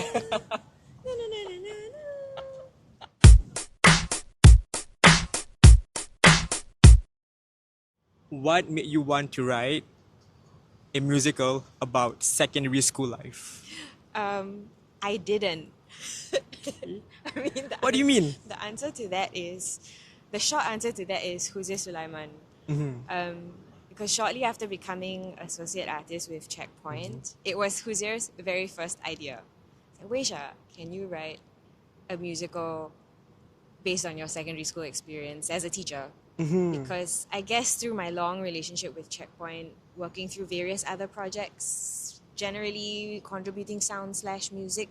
Na, na, na, na, na, na. What made you want to write a musical about secondary school life? I didn't. I mean, What do you mean? the answer to that is, the short answer to that is Huzir Sulaiman. Because shortly after becoming associate artist with Checkpoint, it was Huzir's very first idea. Weish, can you write a musical based on your secondary school experience as a teacher? Because I guess through my long relationship with Checkpoint, working through various other projects, generally contributing sound/music,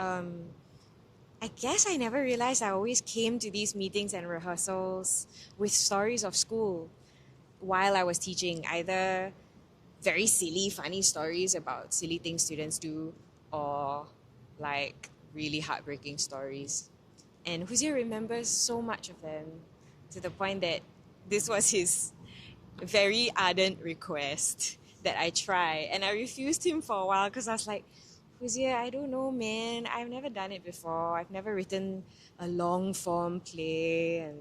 I guess I never realized I always came to these meetings and rehearsals with stories of school while I was teaching, either very silly, funny stories about silly things students do, or like really heartbreaking stories. And Huzir remembers so much of them to the point that this was his very ardent request that I try. And I refused him for a while because I was like, Huzir, I don't know, man. I've never done it before. I've never written a long form play, and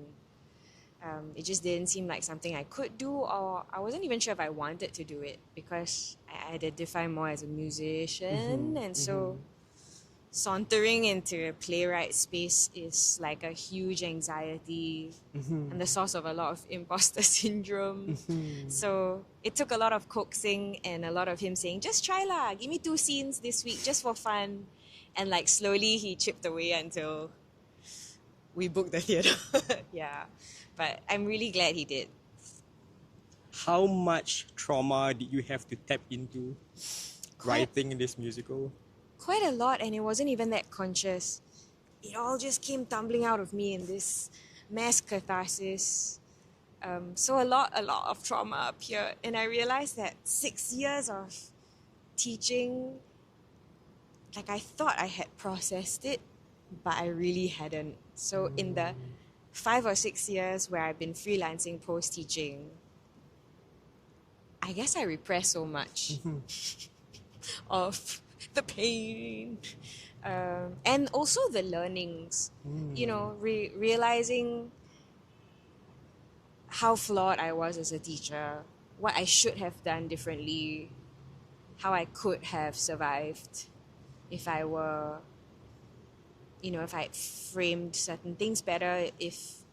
it just didn't seem like something I could do, or I wasn't even sure if I wanted to do it because I identify more as a musician. And so sauntering into a playwright space is like a huge anxiety and the source of a lot of imposter syndrome. So it took a lot of coaxing and a lot of him saying, just try lah, give me 2 scenes this week just for fun. And like slowly he chipped away until we booked the theatre. Yeah. But I'm really glad he did. How much trauma did you have to tap into writing this musical? Quite a lot, and it wasn't even that conscious. It all just came tumbling out of me in this mass catharsis. So a lot of trauma appeared, and I realized that 6 years of teaching, like I thought I had processed it, but I really hadn't. So in the 5 or 6 years where I've been freelancing post-teaching, I guess I repressed so much of the pain, and also the learnings. You know, realizing how flawed I was as a teacher, what I should have done differently, how I could have survived if I were, if I had framed certain things better, if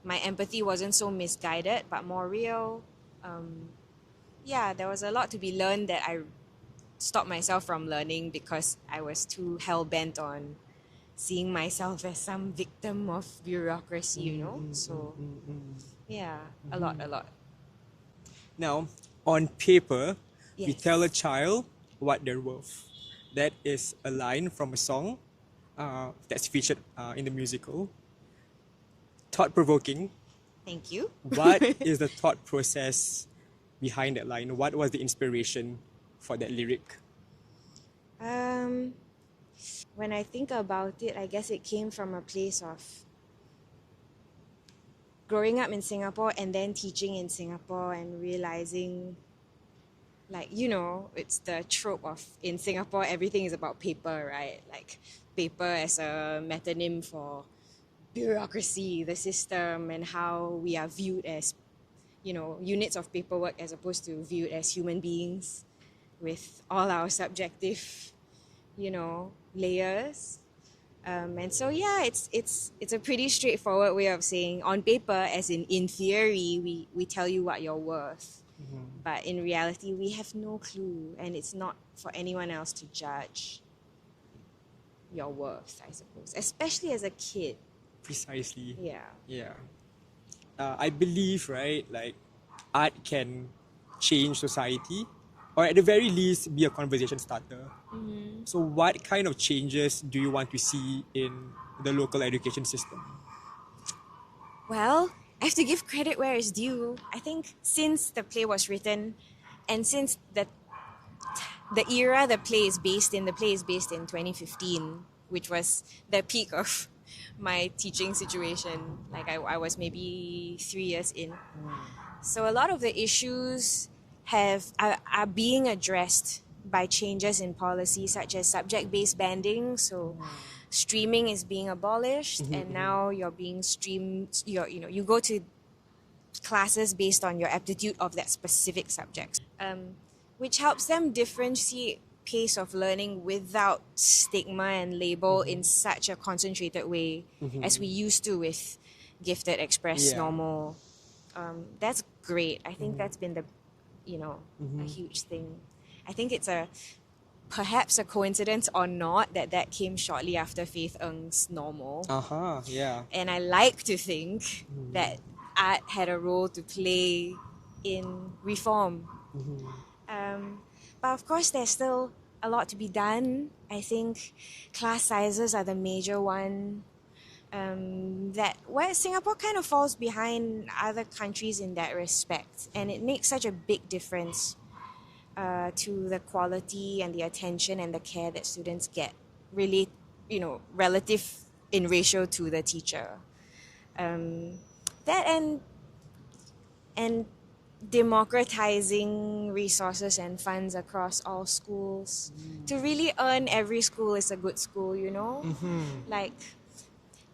my empathy wasn't so misguided but more real. Yeah, there was a lot to be learned that I stopped myself from learning because I was too hell-bent on seeing myself as some victim of bureaucracy, So, yeah, a lot. Now, on paper, we Yes. tell a child what they're worth. That is a line from a song that's featured in the musical. Thought-provoking. Thank you. What is the thought process behind that line? What was the inspiration for that lyric? When I think about it, I guess it came from a place of growing up in Singapore and then teaching in Singapore and realizing, like, it's the trope of in Singapore, everything is about paper, right? Like paper as a metonym for bureaucracy, the system, and how we are viewed as, units of paperwork as opposed to viewed as human beings with all our subjective, layers. And so yeah, it's a pretty straightforward way of saying on paper, as in theory, we tell you what you're worth. But in reality, we have no clue, and it's not for anyone else to judge your worth, I suppose, especially as a kid. Precisely. Yeah. Yeah. I believe, right, like art can change society, or at the very least be a conversation starter. So what kind of changes do you want to see in the local education system? Well, I have to give credit where it's due. I think since the play was written, and since the era the play is based in 2015, which was the peak of my teaching situation. Like I was maybe 3 years in. So a lot of the issues are being addressed by changes in policy such as subject-based banding. So streaming is being abolished, and now you're being streamed. You go to classes based on your aptitude of that specific subject, which helps them differentiate pace of learning without stigma and label in such a concentrated way as we used to with gifted, express, Yeah. normal. That's great. I think that's been a huge thing. I think it's perhaps a coincidence or not that came shortly after Faith Ng's normal. Yeah. And I like to think that art had a role to play in reform. But of course, there's still a lot to be done. I think class sizes are the major one. Where Singapore kind of falls behind other countries in that respect, and it makes such a big difference to the quality and the attention and the care that students get, really, relative in ratio to the teacher. That and democratizing resources and funds across all schools to really earn every school is a good school, like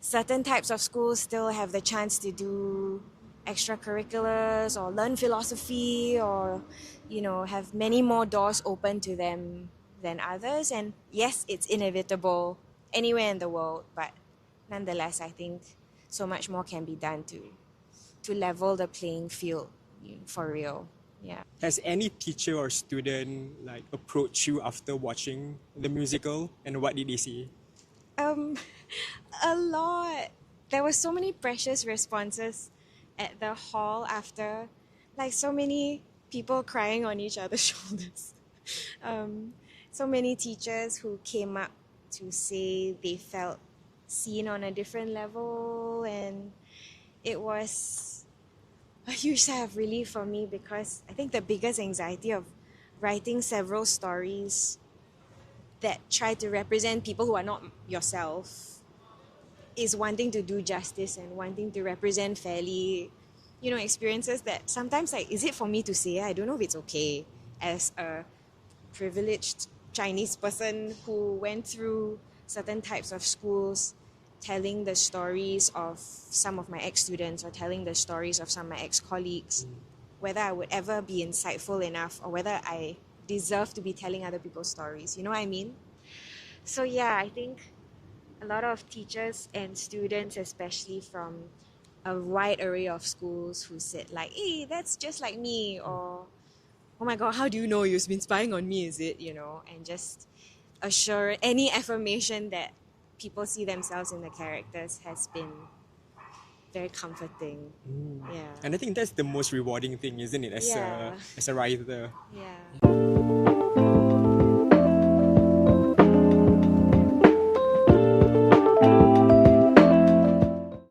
certain types of schools still have the chance to do extracurriculars or learn philosophy or have many more doors open to them than others. And yes, it's inevitable anywhere in the world, but nonetheless, I think so much more can be done to level the playing field, for real. Yeah. Has any teacher or student approached you after watching the musical, and what did they say? A lot. There were so many precious responses at the hall after, so many people crying on each other's shoulders. So many teachers who came up to say they felt seen on a different level, and it was a huge sigh of relief for me, because I think the biggest anxiety of writing several stories that try to represent people who are not yourself is wanting to do justice and wanting to represent fairly, experiences that sometimes, is it for me to say? I don't know if it's okay as a privileged Chinese person who went through certain types of schools, telling the stories of some of my ex-students or telling the stories of some of my ex-colleagues, whether I would ever be insightful enough or whether I deserve to be telling other people's stories. You know what I mean? So yeah, I think a lot of teachers and students, especially from a wide array of schools, who said hey, that's just like me, or oh my god, how do you know you've been spying on me, is it, and just assure any affirmation that people see themselves in the characters has been very comforting. Yeah. And I think that's the most rewarding thing, isn't it, as Yeah. a writer? Yeah.